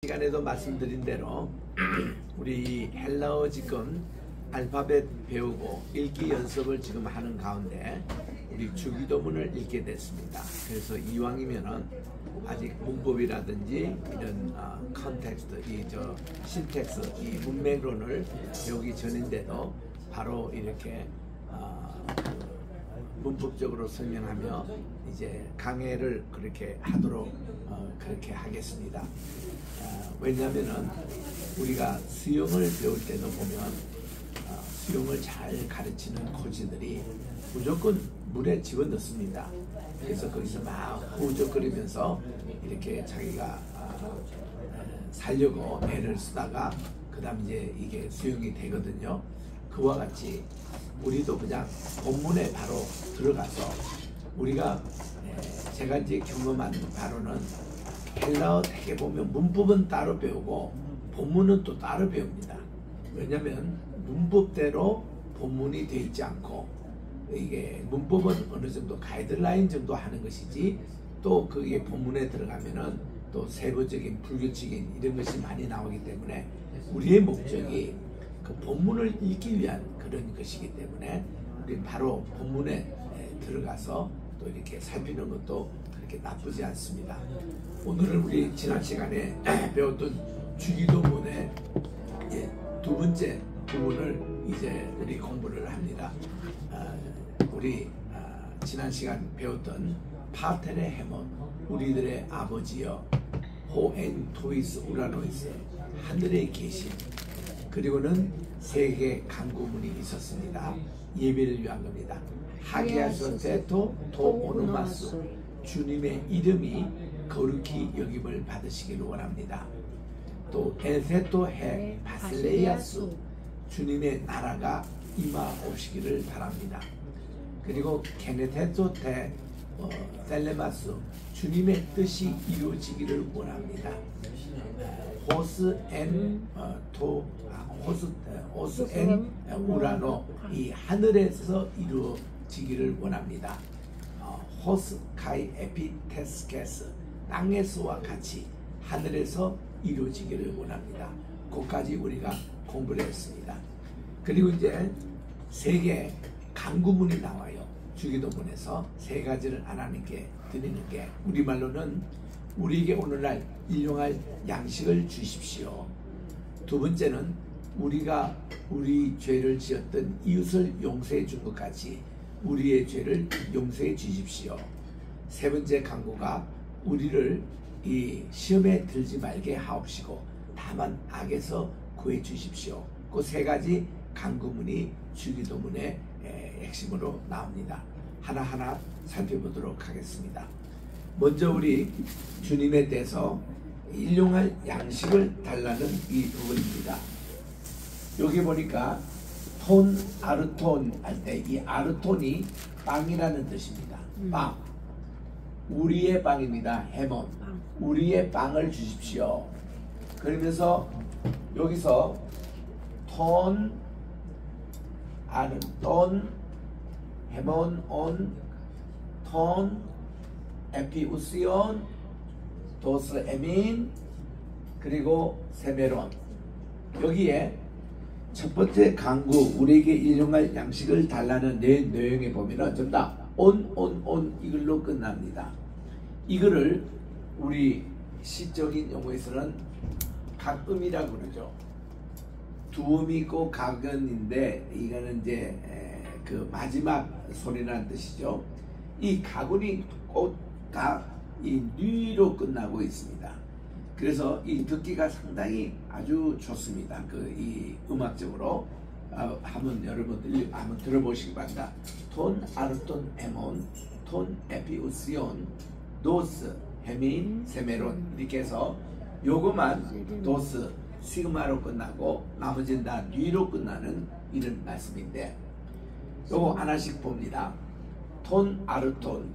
시간에도 말씀드린 대로 우리 헬라어 지금 알파벳 배우고 읽기 연습을 지금 하는 가운데 우리 주기도문을 읽게 됐습니다. 그래서 이왕이면은 아직 문법이라든지 이런 컨텍스트, 신텍스, 이 문맥론을 배우기 전인데도 바로 이렇게 문법적으로 설명하며 이제 강해를 그렇게 하도록 그렇게 하겠습니다. 왜냐하면은 우리가 수영을 배울 때도 보면 수영을 잘 가르치는 코치들이 무조건 물에 집어넣습니다. 그래서 거기서 막 후적거리면서 이렇게 자기가 살려고 애를 쓰다가 그 다음 이제 이게 수영이 되거든요. 그와 같이 우리도 그냥 본문에 바로 들어가서 우리가 제가 이제 경험한 바로는 헬라어 되게 보면 문법은 따로 배우고 본문은 또 따로 배웁니다. 왜냐하면 문법대로 본문이 되어 있지 않고 이게 문법은 어느 정도 가이드라인 정도 하는 것이지 또 그게 본문에 들어가면은 또 세부적인 불규칙인 이런 것이 많이 나오기 때문에 우리의 목적이 그 본문을 읽기 위한 그런 것이기 때문에 우리 바로 본문에 들어가서 또 이렇게 살피는 것도 그렇게 나쁘지 않습니다. 오늘은 우리 지난 시간에 배웠던 주기도문의 두 번째 부분을 이제 우리 공부를 합니다. 우리 지난 시간 배웠던 파텔의 해몬, 우리들의 아버지여, 호엔 토이스 우라노이스, 하늘에 계신, 그리고는 세계 강구문이 있었습니다. 예배를 위한 겁니다. 하게아스 세토 토오노마스, 주님의 이름이 거룩히 여김을 받으시기를 원합니다. 또 엘세토 해 바슬레이아스, 주님의 나라가 임하오시기를 바랍니다. 그리고 케네테토 테 셀레마스, 주님의 뜻이 이루어지기를 원합니다. 호스엔 우라노, 이 하늘에서 이루어지기를 원합니다. 호스 카이 에피테스케스, 땅에서와 같이 하늘에서 이루어지기를 원합니다. 그까지 우리가 공부를 했습니다. 그리고 이제 세계 강구문이 나와요. 주기도문에서 세 가지를 하나님께 드리는 게, 우리말로는 우리에게 오늘날 일용할 양식을 주십시오. 두 번째는 우리가 우리 죄를 지었던 이웃을 용서해 준 것 같이 우리의 죄를 용서해 주십시오. 세 번째 강구가 우리를 이 시험에 들지 말게 하옵시고 다만 악에서 구해 주십시오. 그 세 가지 강구문이 주기도문의 핵심으로 나옵니다. 하나하나 살펴보도록 하겠습니다. 먼저 우리 주님에 대해서 일용할 양식을 달라는 이 부분입니다. 여기 보니까 톤 아르톤 할 때 이 아르톤이 빵이라는 뜻입니다. 빵, 우리의 빵입니다. 해몬, 우리의 빵을 주십시오. 그러면서 여기서 톤 아르톤 해몬 온 톤 에피우시온 도스 에민 그리고 세메론, 여기에 첫 번째 강구 우리에게 일용할 양식을 달라는 내용에 보면은 전부 다 온 이걸로 끝납니다. 이거를 우리 시적인 용어에서는 각음이라고 그러죠. 두음이 있고 각음인데 이거는 이제 그 마지막 소리라는 뜻이죠. 이 각음이 꼭 다 이 뉘로 끝나고 있습니다. 그래서 이 듣기가 상당히 아주 좋습니다. 이 음악적으로 한번 여러분들 한번 들어보시기 바랍니다. 톤 아르톤 에몬, 톤 에피우시온, 도스 헤민 세메론, 이렇게 해서 요것만 도스 시그마로 끝나고 나머지는 다 뉘로 끝나는 이런 말씀인데, 요거 하나씩 봅니다. 톤 아르톤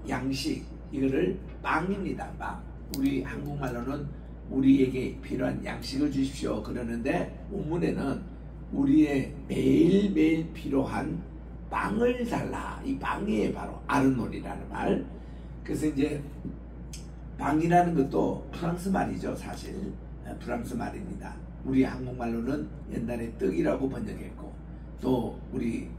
양식, 이거를 빵입니다. 빵. 우리 한국말로는 우리에게 필요한 양식을 주십시오 그러는데, 원문에는 우리의 매일매일 필요한 빵을 달라. 이 빵이 바로 아르논이라는 말. 그래서 이제 빵이라는 것도 프랑스 말이죠. 사실 프랑스 말입니다. 우리 한국말로는 옛날에 떡이라고 번역했고 또 우리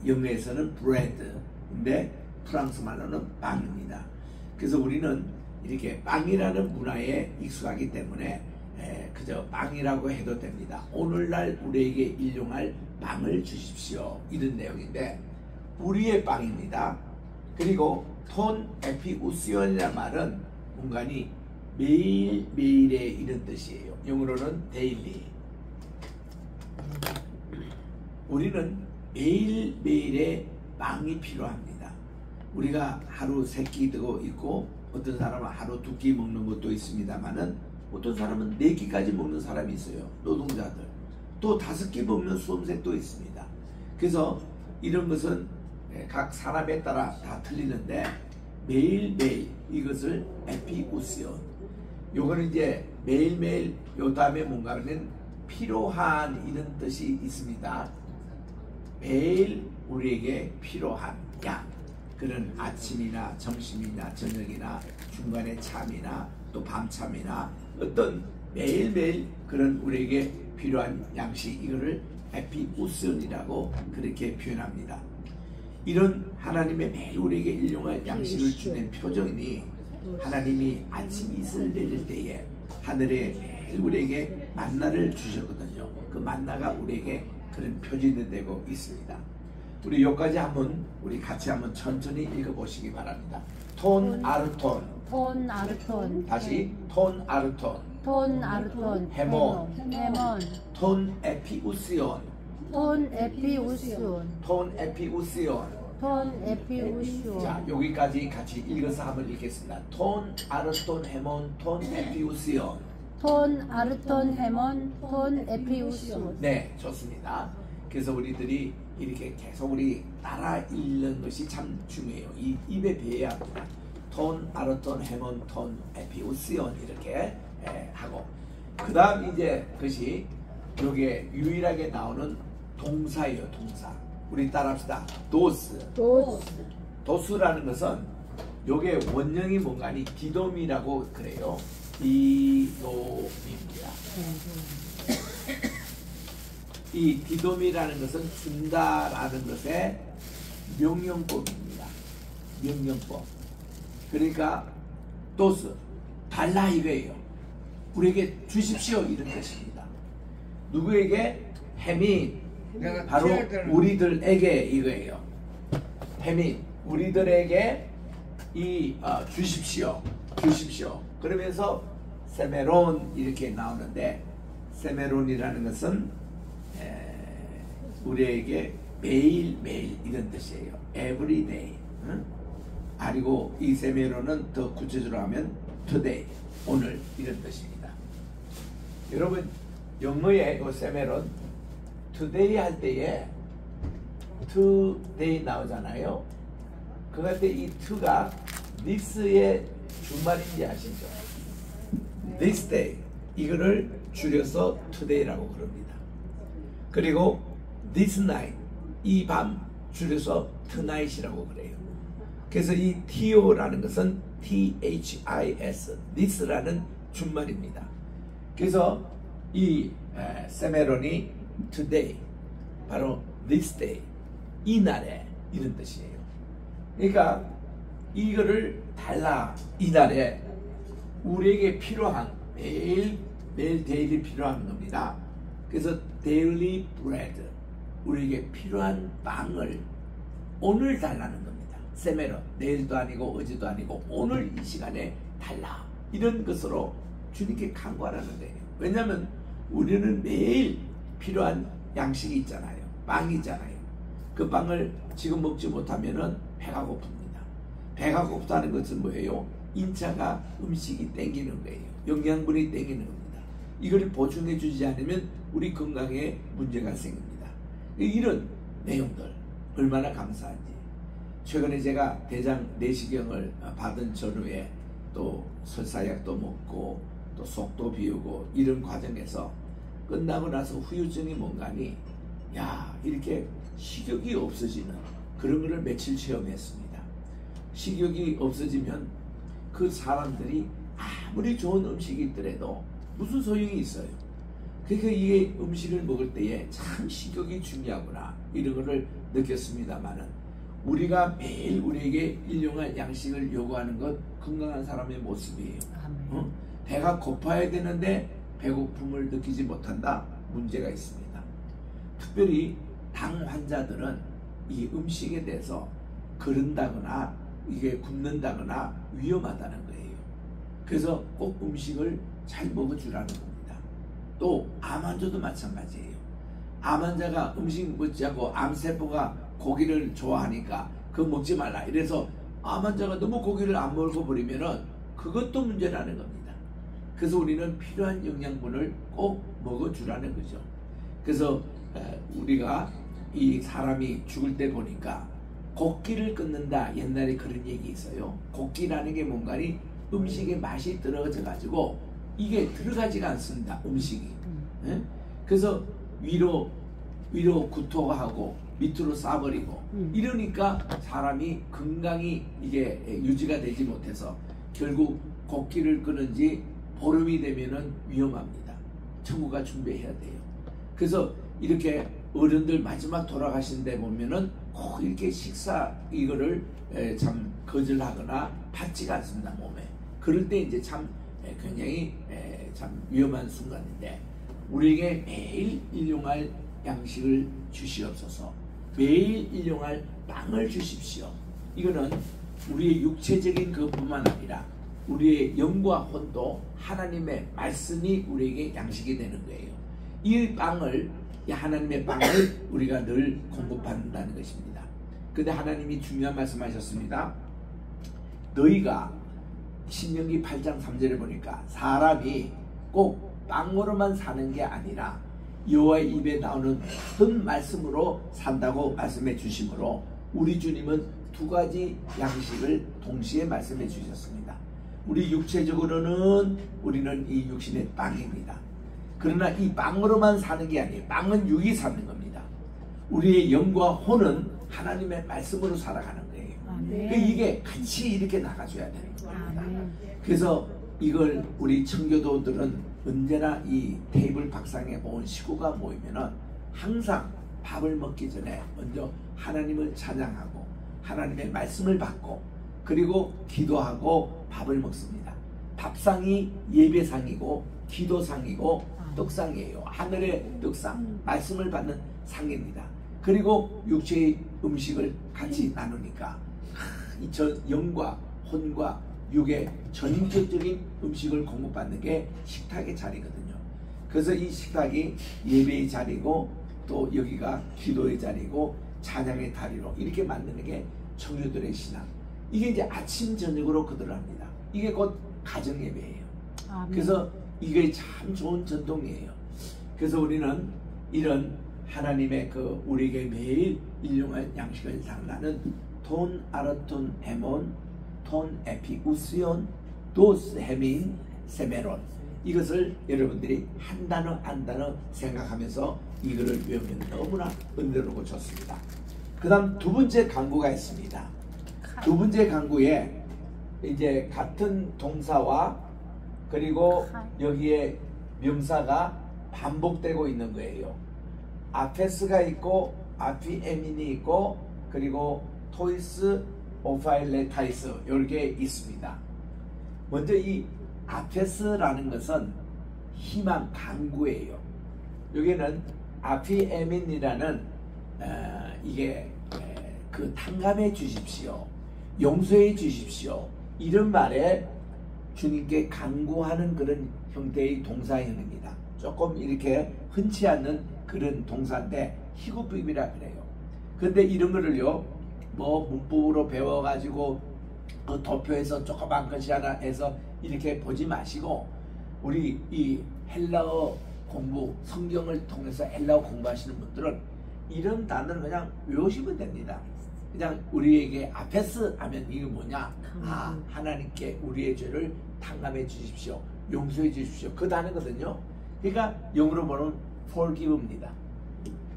영어에서는 bread인데 프랑스 말로는 빵입니다. 그래서 우리는 이렇게 빵이라는 문화에 익숙하기 때문에 그저 빵이라고 해도 됩니다. 오늘날 우리에게 일용할 빵을 주십시오. 이런 내용인데 우리의 빵입니다. 그리고 톤 에피우시온이라는 말은 뭔가니 매일매일의 이런 뜻이에요. 영어로는 daily. 우리는 매일매일의 빵이 필요합니다. 우리가 하루 3끼 뜨고 있고 어떤 사람은 하루 2끼 먹는 것도 있습니다만은 어떤 사람은 4끼까지 먹는 사람이 있어요. 노동자들. 또 5끼 먹는 수험생도 있습니다. 그래서 이런 것은 각 사람에 따라 다 틀리는데 매일매일 이것을 에피우시온. 요거는 이제 매일매일 요 다음에 뭔가 하면 필요한 이런 뜻이 있습니다. 매일 우리에게 필요한 양. 그런 아침이나 점심이나 저녁이나 중간에 참이나 또 밤참이나 어떤 매일매일 그런 우리에게 필요한 양식, 이거를 에피우스이라고 그렇게 표현합니다. 이런 하나님의 매일 우리에게 일용할 양식을 주는 표정이니 하나님이 아침 이슬 내릴 때에 하늘에 매일 우리에게 만나를 주셨거든요. 그 만나가 우리에게 그런 표준이 되고 있습니다. 우리 여기까지 한번 우리 같이 한번 천천히 읽어보시기 바랍니다. 톤 아르톤. 톤 아르톤. 다시 톤 아르톤. 톤 아르톤. 헤몬. 헤몬. 톤 에피우시온. 톤 에피우시온. 톤 에피우시온. 톤 에피우시온. 자, 여기까지 같이 읽어서 한번 읽겠습니다. 톤 아르톤 헤몬 톤 에피우시온. 톤 아르톤 헤몬 톤 에피우시온. 네, 좋습니다. 그래서 우리들이 이렇게 계속 우리 따라 읽는 것이 참 중요해요. 이 입에 배해야 합니다. 톤, 아르톤, 헤몬, 톤, 에피우시온 이렇게 하고 그 다음 이제 그것이 여기에 유일하게 나오는 동사예요. 동사. 우리 따라합시다. 도스. 도스라는 것은 요게 원형이 뭔가니 디돔이라고 그래요. 디돔입니다. 이 디돔이라는 것은 준다라는 것의 명령법입니다. 명령법. 그러니까 도스 달라 이거예요. 우리에게 주십시오 이런 뜻입니다. 누구에게? 해민. 바로 우리들에게 이거예요. 해민 우리들에게 주십시오. 주십시오. 그러면서 세메론 이렇게 나오는데 세메론이라는 것은 우리에게 매일매일 이런 뜻이에요. every day. 응? 그리고 이 세메론은 더 구체적으로 하면 today, 오늘 이런 뜻입니다. 여러분 영어의 이 세메론 today 할 때에 today 나오잖아요. 그럴 때 이 to가 this의 준말인지 아시죠? this day 이거를 줄여서 today라고 그럽니다. 그리고 this night 이 밤 줄여서 tonight이라고 그래요. 그래서 이 to라는 것은 this this라는 준말입니다. 그래서 이 세메론이 today 바로 this day 이 날에 이런 뜻이에요. 그러니까 이거를 달라 이 날에 우리에게 필요한 매일 데일리 필요한 겁니다. 그래서 daily bread 우리에게 필요한 빵을 오늘 달라는 겁니다. 세메론 내일도 아니고 어제도 아니고 오늘 이 시간에 달라 이런 것으로 주님께 간구하라는 거예요. 왜냐하면 우리는 매일 필요한 양식이 있잖아요. 빵이 있잖아요. 그 빵을 지금 먹지 못하면은 배가 고픕니다. 배가 고프다는 것은 뭐예요? 인차가 음식이 땡기는 거예요. 영양분이 땡기는 겁니다. 이걸 보충해 주지 않으면 우리 건강에 문제가 생깁니다. 이런 내용들 얼마나 감사한지. 최근에 제가 대장 내시경을 받은 전후에 또 설사약도 먹고 또 속도 비우고 이런 과정에서 끝나고 나서 후유증이 뭔가니 이렇게 식욕이 없어지는 그런 거를 며칠 체험했습니다. 식욕이 없어지면 그 사람들이 아무리 좋은 음식이 있더라도 무슨 소용이 있어요. 그러니까 이게 음식을 먹을 때에 참 식욕이 중요하구나 이런 거를 느꼈습니다만은 우리가 매일 우리에게 일용할 양식을 요구하는 것 건강한 사람의 모습이에요. 배가 고파야 되는데 배고픔을 느끼지 못한다. 문제가 있습니다. 특별히 당 환자들은 이 음식에 대해서 거른다거나 이게 굶는다거나 위험하다는 거예요. 그래서 꼭 음식을 잘 먹어주라는 겁니다. 또 암 환자도 마찬가지예요. 암 환자가 음식 먹지 않고 암세포가 고기를 좋아하니까 그거 먹지 말라. 이래서 암 환자가 너무 고기를 안 먹어버리면은 그것도 문제라는 겁니다. 그래서 우리는 필요한 영양분을 꼭 먹어주라는 거죠. 그래서 우리가 이 사람이 죽을 때 보니까 곡기를 끊는다. 옛날에 그런 얘기 있어요. 곡기라는 게 뭔가니 음식에 맛이 들어져 가지고 이게 들어가지가 않습니다. 음식이. 그래서 위로 구토하고 밑으로 싸버리고 이러니까 사람이 건강이 이게 유지가 되지 못해서 결국 곡기를 끊은 지 보름이 되면은 위험합니다. 천국가 준비해야 돼요. 그래서 이렇게 어른들 마지막 돌아가신 데 보면은 꼭 이렇게 식사 이거를 참 거절하거나 받지가 않습니다. 몸에. 그럴 때 이제 참 굉장히 참 위험한 순간인데 우리에게 매일 일용할 양식을 주시옵소서. 매일 일용할 빵을 주십시오. 이거는 우리의 육체적인 것뿐만 아니라 우리의 영과 혼도 하나님의 말씀이 우리에게 양식이 되는 거예요. 이 빵을, 이 하나님의 빵을 우리가 늘 공급한다는 것입니다. 근데 하나님이 중요한 말씀하셨습니다. 너희가 신명기 8장 3절에 보니까 사람이 꼭 빵으로만 사는 게 아니라 여호와의 입에 나오는 모든 말씀으로 산다고 말씀해 주시므로 우리 주님은 두 가지 양식을 동시에 말씀해 주셨습니다. 우리 육체적으로는 우리는 이 육신의 빵입니다. 그러나 이 빵으로만 사는 게 아니에요. 빵은 육이 사는 겁니다. 우리의 영과 혼은 하나님의 말씀으로 살아가는 거예요. 그러니까 이게 같이 이렇게 나가줘야 되는 겁니다. 그래서 이걸 우리 청교도들은 언제나 이 테이블 밥상에 온 식구가 모이면은 항상 밥을 먹기 전에 먼저 하나님을 찬양하고 하나님의 말씀을 받고 그리고 기도하고 밥을 먹습니다. 밥상이 예배상이고 기도상이고 떡상이에요. 하늘의 떡상, 말씀을 받는 상입니다. 그리고 육체의 음식을 같이 나누니까 저 영과 혼과 육의 전격적인 음식을 공급받는 게 식탁의 자리거든요. 그래서 이 식탁이 예배의 자리고 또 여기가 기도의 자리고 찬양의 자리로 이렇게 만드는 게 청교도의 신앙. 이게 이제 아침 저녁으로 그들 합니다. 이게 곧 가정 예배예요. 그래서 이게 참 좋은 전통이에요. 그래서 우리는 이런 하나님의 그 우리에게 매일 일용할 양식을 상나는 톤 아르톤 헤몬 톤 에피우스온 도스 헤민 세메론 이것을 여러분들이 한 단어 생각하면서 이거를 외우면 너무나 은혜롭고 좋습니다. 그 다음 두 번째 강구가 있습니다. 두 번째 강구에 이제 같은 동사와 그리고 여기에 명사가 반복되고 있는 거예요. 아페스가 있고 아피에민이 있고 그리고 토이스 오파일레타이스 이렇게 있습니다. 먼저 이 아페스라는 것은 희망 강구예요. 여기는 아피에민이라는 이게 그 탕감해 주십시오, 용서해 주십시오 이런 말에 주님께 간구하는 그런 형태의 동사형입니다. 조금 이렇게 흔치 않는 그런 동사인데 희구법이라 그래요. 근데 이런 거를요 뭐 문법으로 배워가지고 그 도표에서 조그만 것이 하나 해서 이렇게 보지 마시고 우리 이 헬라어 공부 성경을 통해서 헬라어 공부하시는 분들은 이런 단어를 그냥 외우시면 됩니다. 그냥 우리에게 아페스 하면 이게 뭐냐? 아, 하나님께 우리의 죄를 탕감해 주십시오, 용서해 주십시오 그 단어거든요. 그러니까 영어로 보면 forgive입니다.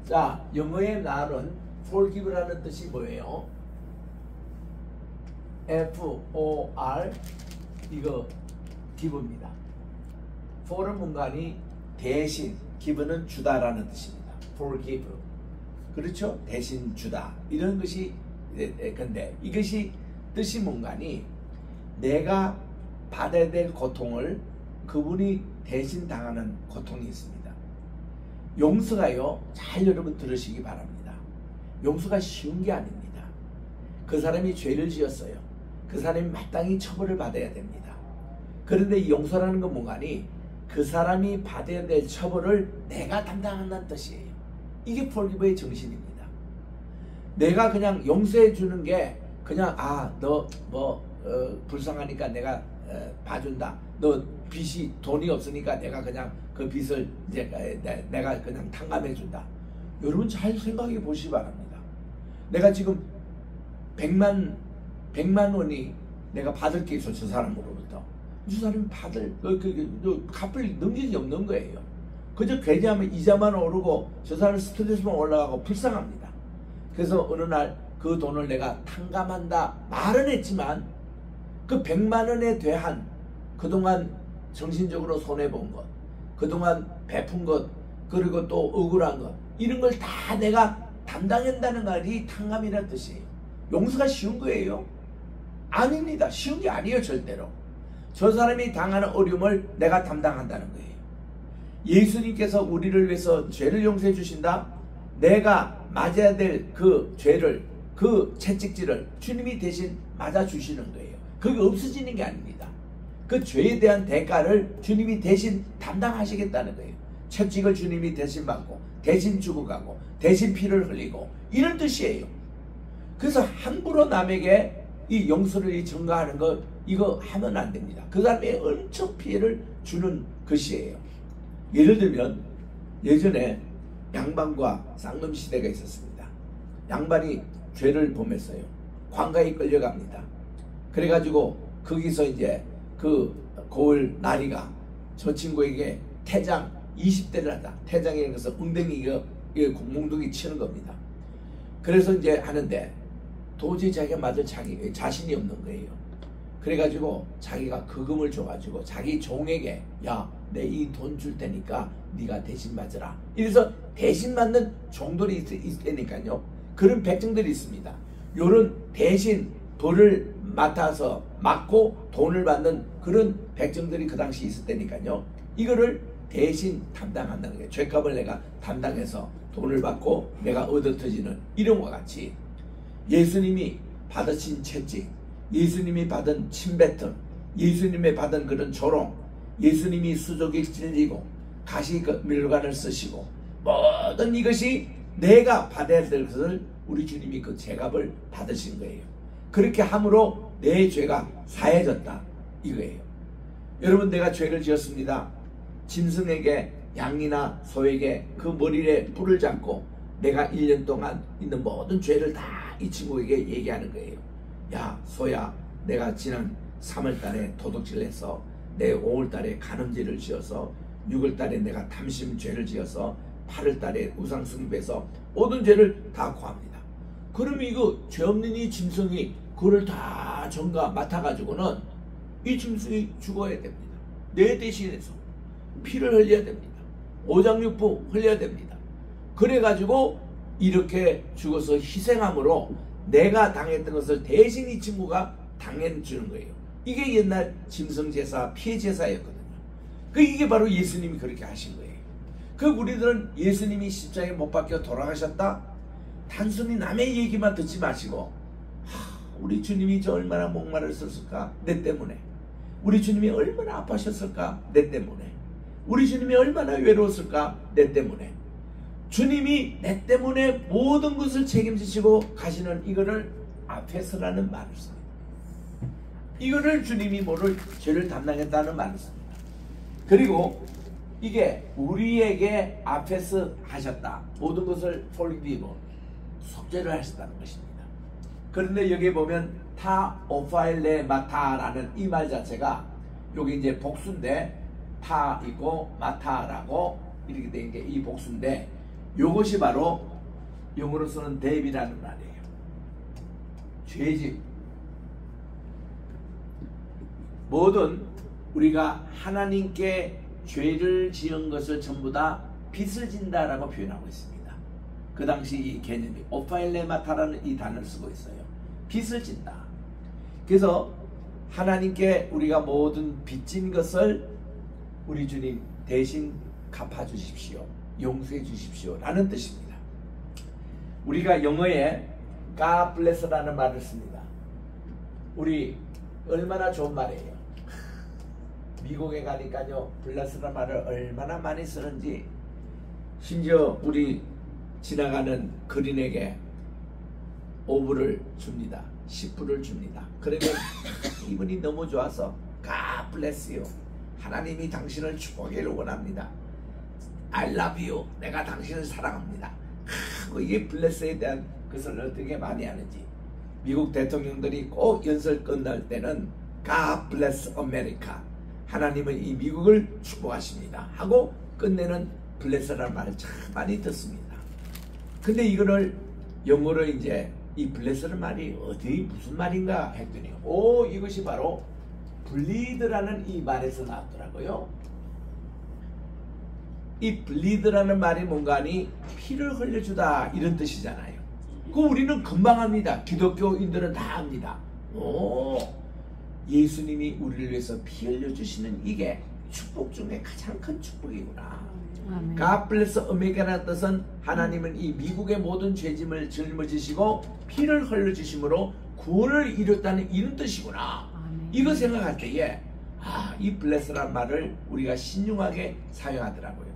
자, 영어의 날은 forgive라는 뜻이 뭐예요? 이거 give입니다. for은 문간이 대신, give는 주다라는 뜻입니다. forgive. 그렇죠? 대신 주다. 이런 것이, 근데 이것이 뜻이 문간이 내가 받아야 될 고통을 그분이 대신 당하는 고통이 있습니다. 용서가요, 잘 여러분 들으시기 바랍니다. 용서가 쉬운 게 아닙니다. 그 사람이 죄를 지었어요. 그 사람이 마땅히 처벌을 받아야 됩니다. 그런데 이 용서라는 건 뭔가니 그 사람이 받아야 될 처벌을 내가 담당한다는 뜻이에요. 이게 forgive의 정신입니다. 내가 그냥 용서해 주는 게 그냥 너 불쌍하니까 내가 봐준다. 너 빚이 돈이 없으니까 내가 그냥 그 빚을 이제 내가 그냥 탕감해 준다. 여러분 잘 생각해 보시기 바랍니다. 내가 지금 100만 원이 내가 받을 게 있어. 저 사람으로부터. 이 사람이 받을 갚을 능력이 없는 거예요. 그저 괴지하면 이자만 오르고 저 사람 스트레스만 올라가고 불쌍합니다. 그래서 어느 날 그 돈을 내가 탕감한다 말은 했지만 그 100만 원에 대한 그동안 정신적으로 손해본 것, 그동안 베푼 것, 그리고 또 억울한 것, 이런 걸 다 내가 담당한다는 말이 탕감이라는 뜻이에요. 용서가 쉬운 거예요? 아닙니다. 쉬운 게 아니에요. 절대로. 저 사람이 당하는 어려움을 내가 담당한다는 거예요. 예수님께서 우리를 위해서 죄를 용서해 주신다? 내가 맞아야 될 그 죄를, 그 채찍질을 주님이 대신 맞아주시는 거예요. 그게 없어지는 게 아닙니다. 그 죄에 대한 대가를 주님이 대신 담당하시겠다는 거예요. 채찍을 주님이 대신 받고 대신 죽어가고 대신 피를 흘리고 이런 뜻이에요. 그래서 함부로 남에게 이 용서를 전가하는 거 이거 하면 안 됩니다. 그 사람에 엄청 피해를 주는 것이에요. 예를 들면 예전에 양반과 쌍놈 시대가 있었습니다. 양반이 죄를 범했어요. 관가에 끌려갑니다. 그래가지고 거기서 이제 그 고을 나리가 저 친구에게 태장 20대를 하다. 태장에 가서 웅덩이가 몽둥이 치는 겁니다. 그래서 이제 하는데 도저히 자기가 맞을 자신이 없는 거예요. 그래가지고 자기가 그 금을 줘가지고 자기 종에게 야, 내 이 돈 줄 테니까 네가 대신 맞으라. 이래서 대신 맞는 종들이 있으니까요. 그런 백정들이 있습니다. 요런 대신 벌을 맡아서 맞고 돈을 받는 그런 백정들이 그 당시 있을 때니까요. 이거를 대신 담당한다는 거예요. 죄값을 내가 담당해서 돈을 받고 내가 얻어 터지는 이런 것과 같이 예수님이 받으신 채찍, 예수님이 받은 침뱉음, 예수님이 받은 그런 조롱, 예수님이 수족이 찔리고 가시 밀관을 쓰시고 모든 이것이 내가 받아야 될 것을 우리 주님이 그 죄값을 받으신 거예요. 그렇게 함으로 내 죄가 사해졌다 이거예요. 여러분 내가 죄를 지었습니다. 짐승에게 양이나 소에게 그 머리에 불을 잡고 내가 1년 동안 있는 모든 죄를 다 이 친구에게 얘기하는 거예요. 야 소야, 내가 지난 3월달에 도둑질을 해서 내 5월달에 간음죄를 지어서 6월달에 내가 탐심죄를 지어서 8월달에 우상숭배해서 모든 죄를 다 고합니다. 그럼 이거 죄 없는 이 짐승이 그걸 다 전가 맡아가지고는 이 짐승이 죽어야 됩니다. 내 대신해서 피를 흘려야 됩니다. 오장육부 흘려야 됩니다. 그래가지고 이렇게 죽어서 희생함으로 내가 당했던 것을 대신 이 친구가 당해주는 거예요. 이게 옛날 짐승제사, 피해제사였거든요. 이게 바로 예수님이 그렇게 하신 거예요. 우리들은 예수님이 십자가에 못 박혀 돌아가셨다? 단순히 남의 얘기만 듣지 마시고 우리 주님이 저 얼마나 목마르셨을까? 내 때문에. 우리 주님이 얼마나 아파하셨을까? 내 때문에. 우리 주님이 얼마나 외로웠을까? 내 때문에. 주님이 내 때문에 모든 것을 책임지시고 가시는 이거를 아페스라는 말을 씁니다. 이거를 주님이 뭐를 죄를 담당했다는 말을 씁니다. 그리고 이게 우리에게 아페스 하셨다. 모든 것을 폴리비고 속죄를 하셨다는 것입니다. 그런데 여기 보면 타 오파일레 마타라는 이 말 자체가 여기 이제 복수인데 타 있고 마타라고 이렇게 된 게 이 복수인데 이것이 바로 영어로서는 대비라는 말이에요. 죄짐. 모든 우리가 하나님께 죄를 지은 것을 전부 다 빚을 진다라고 표현하고 있습니다. 그 당시 이 개념이 오파일레마타라는 이 단어를 쓰고 있어요. 빚을 진다. 그래서 하나님께 우리가 모든 빚진 것을 우리 주님 대신 갚아주십시오. 용서해 주십시오. 라는 뜻입니다. 우리가 영어에 God bless라는 말을 씁니다. 우리 얼마나 좋은 말이에요. 미국에 가니까요, bless라는 말을 얼마나 많이 쓰는지, 심지어 우리 지나가는 그린에게 5불을 줍니다. 10불을 줍니다. 그러면 이분이 너무 좋아서 God bless you. 하나님이 당신을 축복하기를 원합니다. I love you. 내가 당신을 사랑합니다. 이게 bless에 대한 것을 어떻게 많이 하는지. 미국 대통령들이 꼭 연설 끝날 때는 God bless America. 하나님은 이 미국을 축복하십니다. 하고 끝내는 bless라는 말을 참 많이 듣습니다. 근데 이거를 영어로 이제 이 bless라는 말이 어디 무슨 말인가 했더니 이것이 바로 bleed라는 이 말에서 나왔더라고요. 이 bleed라는 말이 뭔가 하니 피를 흘려주다 이런 뜻이잖아요. 그거 우리는 금방 합니다. 기독교인들은 다 합니다. 예수님이 우리를 위해서 피 흘려주시는 이게 축복 중에 가장 큰 축복이구나. 아멘. God bless America라는 뜻은 하나님은 이 미국의 모든 죄짐을 짊어지시고 피를 흘려주심으로 구원을 이뤘다는 이런 뜻이구나. 아멘. 이거 생각할 때에 이 bless라는 말을 우리가 신중하게 사용하더라고요.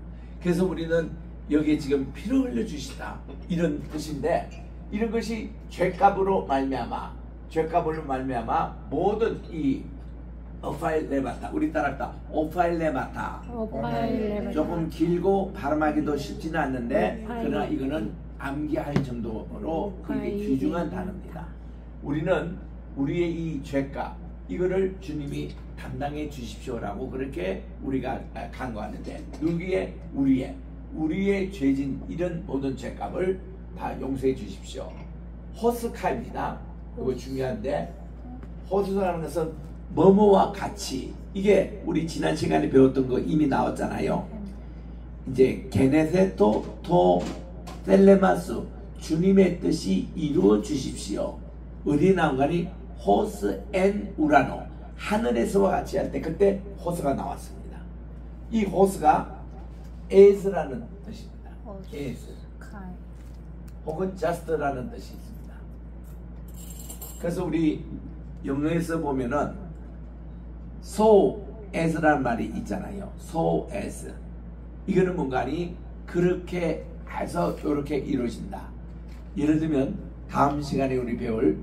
그래서 우리는 여기에 지금 피를 흘려주시다 이런 뜻인데, 이런 것이 죄값으로 말미암아 모든 이 오파일레마타, 우리 따라합니다. 오파일레마타. 조금 길고 발음하기도 쉽지는 않는데 그러나 이거는 암기할 정도로 그게 귀중한 단어입니다. 우리는 우리의 이 죄값 이거를 주님이 담당해 주십시오라고 그렇게 우리가 간구하는데, 누구의? 우리의 죄진 이런 모든 죄값을 다 용서해 주십시오. 호스카입니다. 이거 중요한데, 호스라는 것은 뭐뭐와 같이, 이게 우리 지난 시간에 배웠던 거 이미 나왔잖아요. 이제 게네세토 토 셀레마스, 주님의 뜻이 이루어 주십시오. 어디에 나온 거니? 호스 엔 우라노, 하늘에서와 같이 할 때 그때 호스가 나왔습니다. 이 호스가 as라는 뜻입니다. as 혹은 just라는 뜻이 있습니다. 그래서 우리 영어에서 보면은 so as라는 말이 있잖아요. so as, 이거는 뭔가니 그렇게 해서 이렇게 이루어진다. 예를 들면 다음 시간에 우리 배울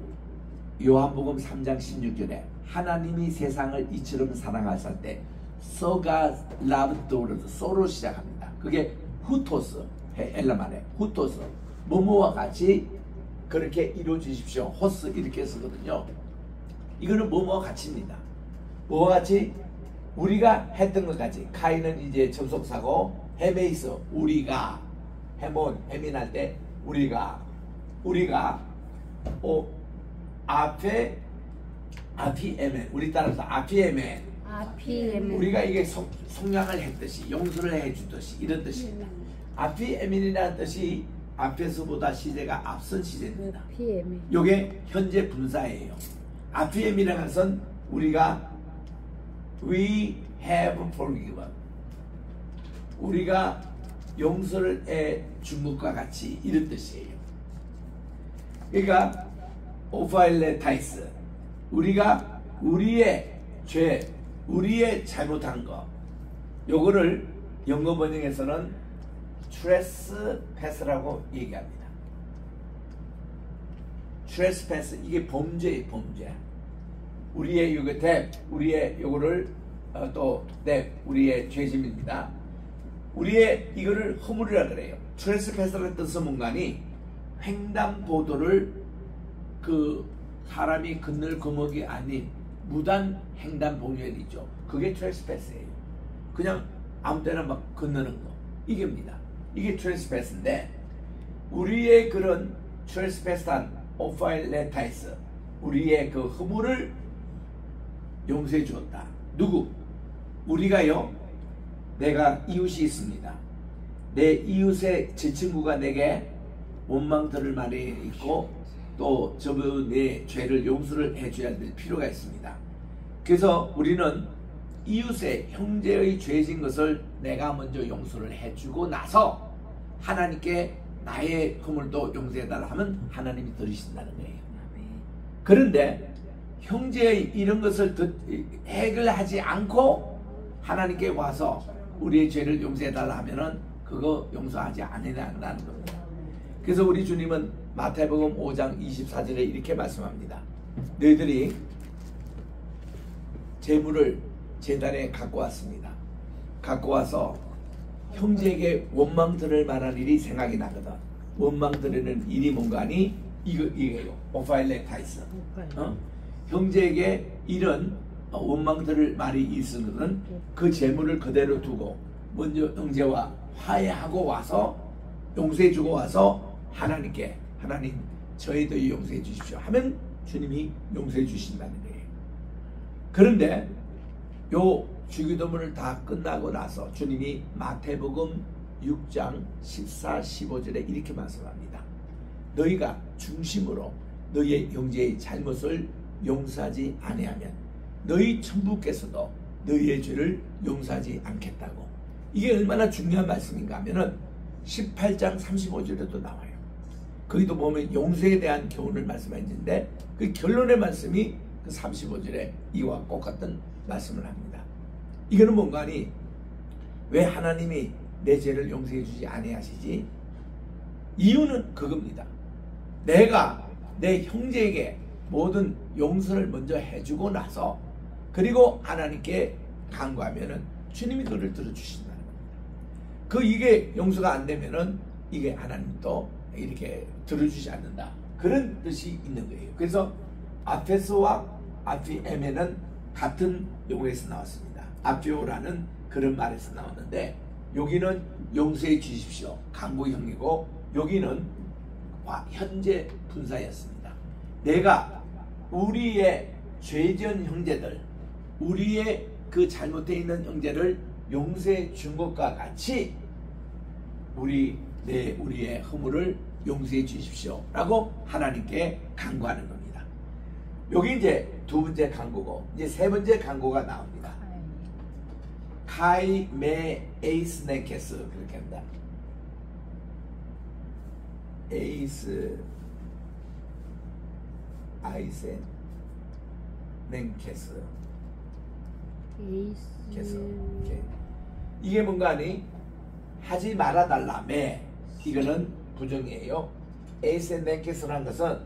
요한복음 3장 16절에 하나님이 세상을 이처럼 사랑하실 때 so God loved the world, so로 시작합니다. 그게 후토스, 엘라말에 후토스, 뭐뭐와 같이 그렇게 이루어 주십시오. 호스 이렇게 쓰거든요. 이거는 뭐뭐와 같이입니다. 뭐와 같이? 우리가 했던 것 같이. 카이는 이제 접속사고, 헤메이스 우리가, 헤몬 헤민할 때 우리가 앞에 아피에멘, 우리 따라서 아피에멘, 우리가 이게 속량을 했듯이 용서를 해주듯이 이런 뜻입니다. 아피에멘이라는 뜻이 앞에서보다 시제가 앞선 시제입니다. 이게 현재 분사예요. 아피에멘이라는 것은 우리가 we have forgiven, 우리가 용서를 해준 것과 같이 이런 뜻이에요. 그러니까 오파일레타이스, 우리가 우리의 죄, 우리의 잘못한 거, 요거를 영어 번역에서는 trespass라고 얘기합니다. trespass, 이게 범죄예요, 범죄. 우리의 요거 우리의 요거를 또 우리의 죄짐입니다. 우리의 이거를 허물이라 그래요. trespass라는 뜻은 뭔가니 횡단보도를 그 사람이 건널 거목이 아닌 무단 횡단봉변이죠. 그게 트레스패스예요. 그냥 아무 때나 막 건너는 거, 이게입니다. 이게 트레스패스인데, 우리의 그런 트레스패스한 오파일레타이스, 우리의 그 허물을 용서해 주었다. 누구? 우리가요. 내가 이웃이 있습니다. 내 이웃의 제 친구가 내게 원망들을 많이 있고 또 저분의 죄를 용서를 해줘야 될 필요가 있습니다. 그래서 우리는 이웃의 형제의 죄진 것을 내가 먼저 용서를 해주고 나서 하나님께 나의 허물도 용서해달라 하면 하나님이 들으신다는 거예요. 그런데 형제의 이런 것을 해결하지 않고 하나님께 와서 우리의 죄를 용서해달라 하면은 그거 용서하지 않는다는 겁니다. 그래서 우리 주님은 마태복음 5장 24절에 이렇게 말씀합니다. 너희들이 재물을 제단에 갖고 왔습니다. 갖고 와서 형제에게 원망 들을 만한 일이 생각이 나거든. 원망 들으는 일이 뭔가 하니 이거예요. 오파일레타이스. 형제에게 이런 원망 들을 말이 있으면 그 재물을 그대로 두고 먼저 형제와 화해하고 와서 용서해주고 와서 하나님께 하나님 저희도 용서해 주십시오 하면 주님이 용서해 주신다는 거예요. 그런데 요 주기도문을 다 끝나고 나서 주님이 마태복음 6장 14, 15절에 이렇게 말씀합니다. 너희가 중심으로 너희의 형제의 잘못을 용서하지 아니하면 너희 천부께서도 너희의 죄를 용서하지 않겠다고. 이게 얼마나 중요한 말씀인가 하면은 18장 35절에도 나와요. 거기도 보면 용서에 대한 교훈을 말씀하는데 그 결론의 말씀이 그 35절에 이와 똑같은 말씀을 합니다. 이거는 뭔가 하니 왜 하나님이 내 죄를 용서해 주지 아니하시지? 이유는 그겁니다. 내가 내 형제에게 모든 용서를 먼저 해주고 나서 그리고 하나님께 간구하면은 주님이 그를 들어주신다는 겁니다. 이게 용서가 안 되면은 이게 하나님도 이렇게 들어주지 않는다. 그런 뜻이 있는 거예요. 그래서 아페소와 아피에메는 같은 용어에서 나왔습니다. 아피오라는 그런 말에서 나왔는데 여기는 용서해 주십시오. 간구형이고 여기는 현재 분사였습니다. 내가 우리의 죄전 형제들, 우리의 그 잘못되어 있는 형제를 용서해 준 것과 같이 우리의 허물을 용서해 주십시오 라고 하나님께 간구하는 겁니다. 여기 이제 두 번째 간구고 이제 세 번째 간구가 나옵니다. 카이 메 에이스 네케스 그렇게 합니다. 에이스 아이센 넨케스 케스 이게 뭔가 하니 하지 말아달라매 이거는 부정이에요. 에이센 넨케스라는 것은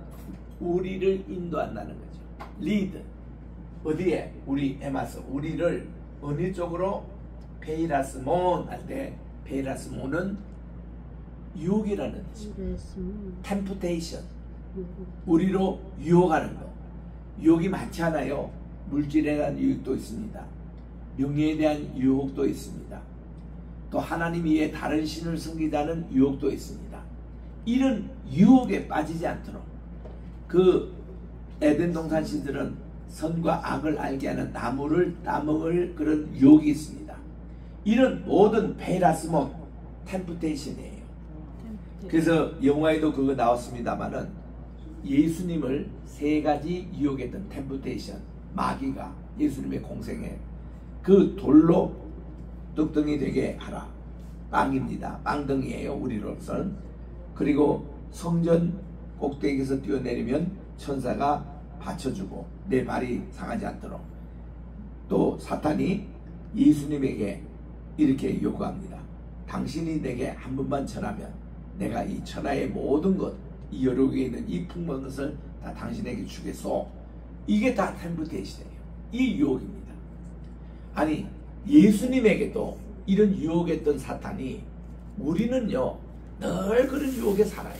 우리를 인도한다는 거죠. 리드 어디에? 우리 에마스 우리를 어느 쪽으로? 페이라스몬 할 때 페이라스몬은 유혹이라는 뜻이죠. 템프테이션 우리로 유혹하는 거. 유혹이 많지 않아요. 물질에 대한 유혹도 있습니다. 명예에 대한 유혹도 있습니다. 또 하나님 위에 다른 신을 섬기자는 유혹도 있습니다. 이런 유혹에 빠지지 않도록 그 에덴 동산 신들은 선과 악을 알게 하는 나무를 따먹을 그런 유혹이 있습니다. 이런 모든 페이라스몬 템프테이션이에요. 그래서 영화에도 그거 나왔습니다만은 예수님을 세 가지 유혹했던 템프테이션 마귀가 예수님의 공생에 그 돌로 떡덩이 되게 하라. 빵입니다. 빵덩이에요. 우리로서는. 그리고 성전 꼭대기에서 뛰어내리면 천사가 받쳐주고 내 발이 상하지 않도록. 또 사탄이 예수님에게 이렇게 요구합니다. 당신이 내게 한 번만 전하면 내가 이 천하의 모든 것, 이 여러 개에 있는 이 풍부한 것을 다 당신에게 주겠소. 이게 다 템프테이션이에요. 이 유혹입니다. 아니 예수님에게도 이런 유혹했던 사탄이 우리는요 늘 그런 유혹에 살아요.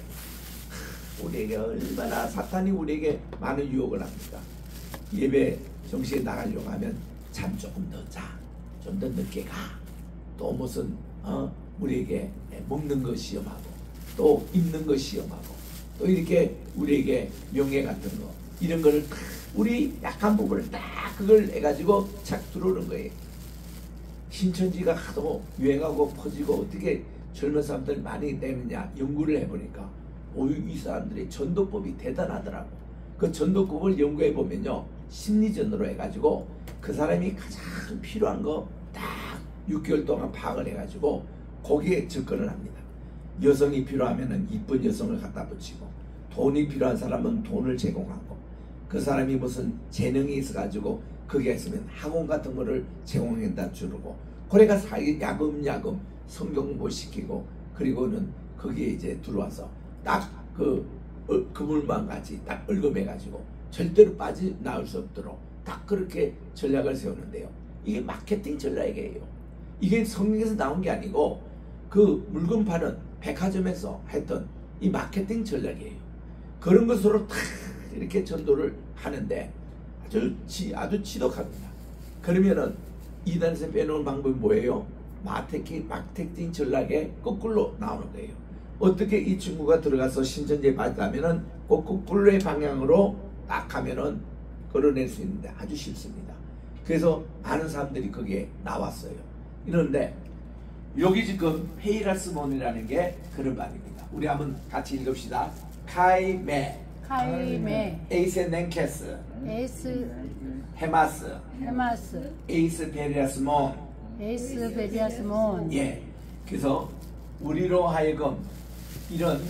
우리에게 얼마나 사탄이 우리에게 많은 유혹을 합니까? 예배 정시에 나가려고 하면 잠 조금 더 자, 좀 더 늦게 가. 또 무슨 우리에게 먹는 거 시험하고 또 입는 거 시험하고 또 이렇게 우리에게 명예 같은 거 이런 거를 딱 우리 약한 부분을 딱 그걸 해가지고 착 들어오는 거예요. 신천지가 하도 유행하고 퍼지고 어떻게 젊은 사람들 많이 되느냐 연구를 해보니까 이 사람들의 전도법이 대단하더라고. 그 전도법을 연구해 보면요, 심리전으로 해가지고 그 사람이 가장 필요한 거 딱 6개월 동안 파악을 해가지고 거기에 접근을 합니다. 여성이 필요하면은 이쁜 여성을 갖다 붙이고, 돈이 필요한 사람은 돈을 제공하고, 그 사람이 무슨 재능이 있어가지고 거기에 있으면 학원 같은 거를 제공한다 주고, 그래가 야금야금 성경 공부 시키고, 그리고는 거기에 이제 들어와서 딱 그물만 같이 딱 얽어매가지고 절대로 빠져나올 수 없도록 딱 그렇게 전략을 세우는데요. 이게 마케팅 전략이에요. 이게 성경에서 나온 게 아니고 그 물건 파는 백화점에서 했던 이 마케팅 전략이에요. 그런 것으로 탁 이렇게 전도를 하는데 아주 지독합니다. 그러면은 이단에서 빼놓은 방법이 뭐예요? 마케팅 전략에 거꾸로 나오는 거예요. 어떻게 이 친구가 들어가서 신천지에 빠지다면은 그 거꾸로의 방향으로 딱 하면은 걸어낼 수 있는데 아주 쉽습니다. 그래서 많은 사람들이 거기에 나왔어요. 이런데 여기 지금 페이라스몬이라는 게 그런 말입니다. 우리 한번 같이 읽읍시다. 카이메 에이세 넨케스 에이스 헤마스 헤마스 에이스 베리아스몬. 에이스 베리아스몬. 예. 그래서 우리로 하여금 이런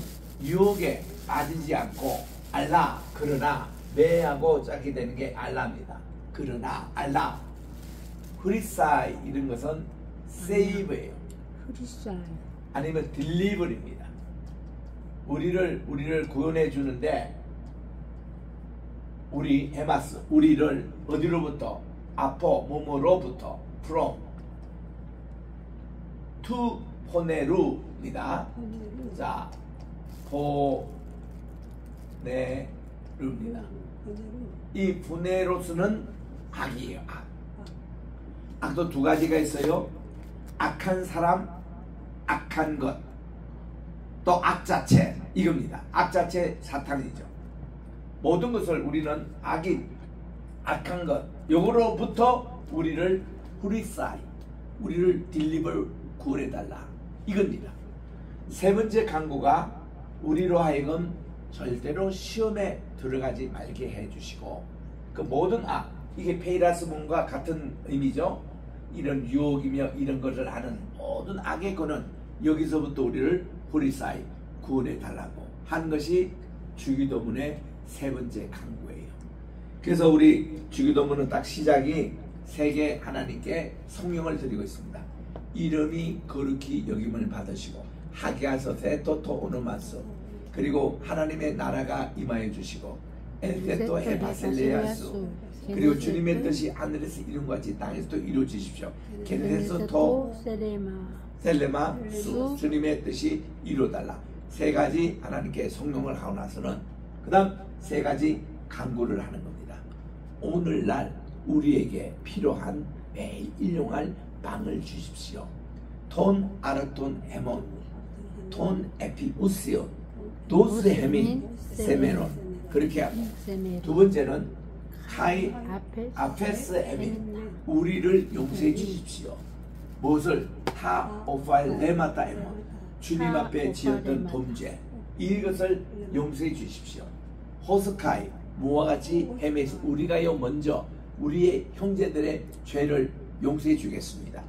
유혹에 빠지지 않고 알라, 그러나 매하고 짝이 되는 게 알라입니다. 그러나 알라, 프리사이 이런 것은 세이브예요. 프리사이 아니면 딜리버입니다. 우리를 구원해 주는데, 우리 헤마스, 우리를 어디로부터? 아포 몸으로부터 from to 보네루입니다. 자, 보네루입니다. 이 보네로스는 악이에요. 악도 두 가지가 있어요. 악한 사람, 악한 것, 또 악 자체, 이겁니다. 악 자체 사탄이죠. 모든 것을 우리는 악인, 악한 것, 요거로부터 우리를 후리사이, 우리를 딜리버, 구원해달라, 이겁니다. 세 번째 강구가 우리로 하여금 절대로 시험에 들어가지 말게 해주시고, 그 모든 악, 이게 페이라스몬과 같은 의미죠. 이런 유혹이며 이런 것을 하는 모든 악의 거는 여기서부터 우리를 후리사이, 구원해달라고 한 것이 주기도문의 세 번째 강구예요. 그래서 우리 주기도문은 딱 시작이 세계 하나님께 성령을 드리고 있습니다. 이름이 거룩히 여김을 받으시고 하게하소서 토토 오노마스, 그리고 하나님의 나라가 임하여 주시고 엘테토 헤바셀레아수, 그리고 주님의 뜻이 하늘에서 이룬 것 같이 땅에서도 이루어지십시오. 게네서 토 셀레마 수, 주님의 뜻이 이루어달라. 세 가지 하나님께 성령을 하고 나서는 그 다음 세 가지 간구를 하는 겁니다. 오늘날 우리에게 필요한 매일 일용할 빵을 주십시오. 톤 아르톤 헤몬, 톤 에피우시온, 도스 헤민 세메론, 그렇게 하고, 두 번째는 카이 아페스 헤민, 우리를 용서해 주십시오. 무엇을? 타 오파일 레마타 헤몬, 주님 앞에 지었던 범죄, 이것을 용서해 주십시오. 호스카이, 무와 같이 헤매서 우리가요 먼저 우리의 형제들의 죄를 용서해 주겠습니다.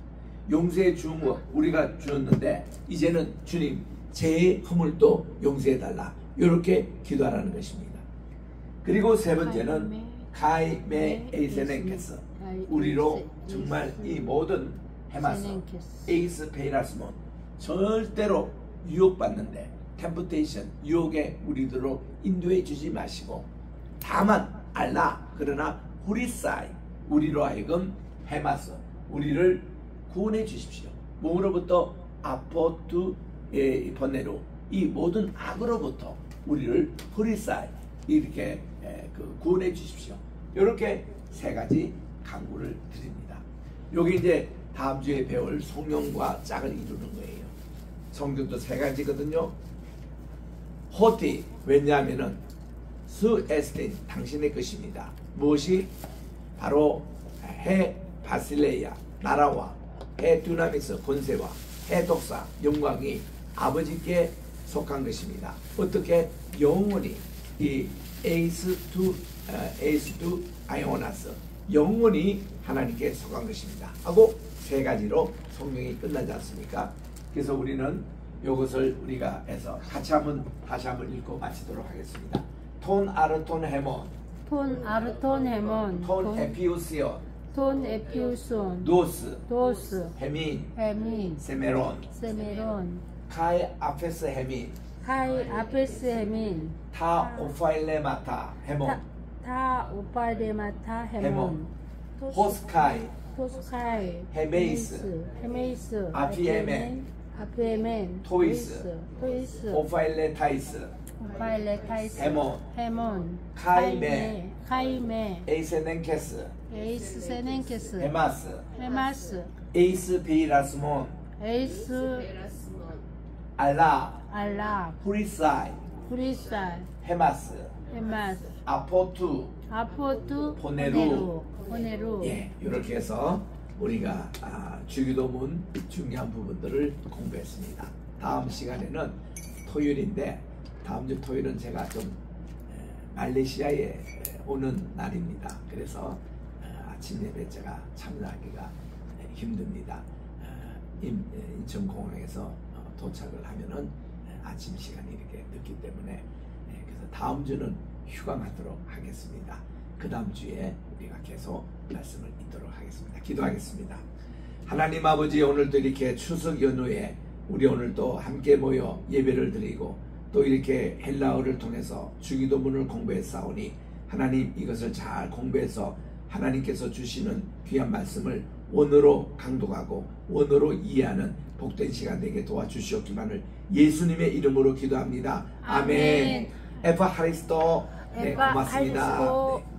용서해 준 것 우리가 주었는데 이제는 주님 죄의 허물도 용서해 달라, 이렇게 기도하라는 것입니다. 그리고 세 번째는 카이메 에이세넨케스, 우리로 정말 이 모든 헤마스 에이스 페이라스몬, 절대로 유혹받는데 템프테이션, 유혹에 우리들로 인도해 주지 마시고, 다만 알라, 그러나 후리사이, 우리로 하여금 헤마스, 우리를 구원해 주십시오. 몸으로부터 아포투 번네로, 이 모든 악으로부터 우리를 후리사이, 이렇게 구원해 주십시오. 이렇게 세 가지 강구를 드립니다. 여기 이제 다음 주에 배울 성령과 짝을 이루는 거예요. 성경도 세 가지거든요. 호티, 왜냐하면은 수 에스틴 당신의 것입니다. 무엇이? 바로 해 바실레야 나라와 해 두나미스 권세와 해 독사 영광이 아버지께 속한 것입니다. 어떻게? 영원히 이 에이스 투 아이오나스 영원히 하나님께 속한 것입니다 하고 세 가지로 성경이 끝나지 않습니까? 그래서 우리는 이것을 우리가 해서 다시 한번 읽고 마치도록 하겠습니다. 톤 아르톤 헤몬 톤 아르톤 헤몬 톤 에피우시온 톤 에피우손 도스 도스 헤민 헤민 세메론 세메론 카이 아페스 헤민 카이 아페스 헤민 타 오파일레마타 헤몬 타 오파데마타 헤몬 헤몬 호스카이 토스카이 헤메이스 헤메이스 아피에멘 아피에멘 토이스 토이스 오파일레타이스 오파일레타이스 헤몬 헤몬 카이메 카이메 에이세넨케스 에이스 세넨케스 헤마스 헤마스 에이스 비라스몬 에이스 알라 알라 후리사이 프리사이 헤마스 헤마스 아포투 아포투 보네루. 보네루 예, 이렇게 해서 우리가 주기도문 중요한 부분들을 공부했습니다. 다음 시간에는 토요일인데 다음 주 토요일은 제가 좀 말레이시아에 오는 날입니다. 그래서 아침 예배 제가 참여하기가 힘듭니다. 인천공항에서 도착을 하면은 아침 시간이 이렇게 늦기 때문에 그래서 다음 주는 휴강하도록 하겠습니다. 그 다음 주에 우리가 계속 말씀을 잇도록 하겠습니다. 기도하겠습니다. 하나님 아버지, 오늘도 이렇게 추석 연휴에 우리 오늘도 함께 모여 예배를 드리고 또 이렇게 헬라어를 통해서 주기도문을 공부했사오니 하나님 이것을 잘 공부해서 하나님께서 주시는 귀한 말씀을 원어로 강독하고 원어로 이해하는 복된 시간 되게 도와주시옵기만을 예수님의 이름으로 기도합니다. 아멘. 에파 하리스토. 네, 고맙습니다. 하리스토. 네.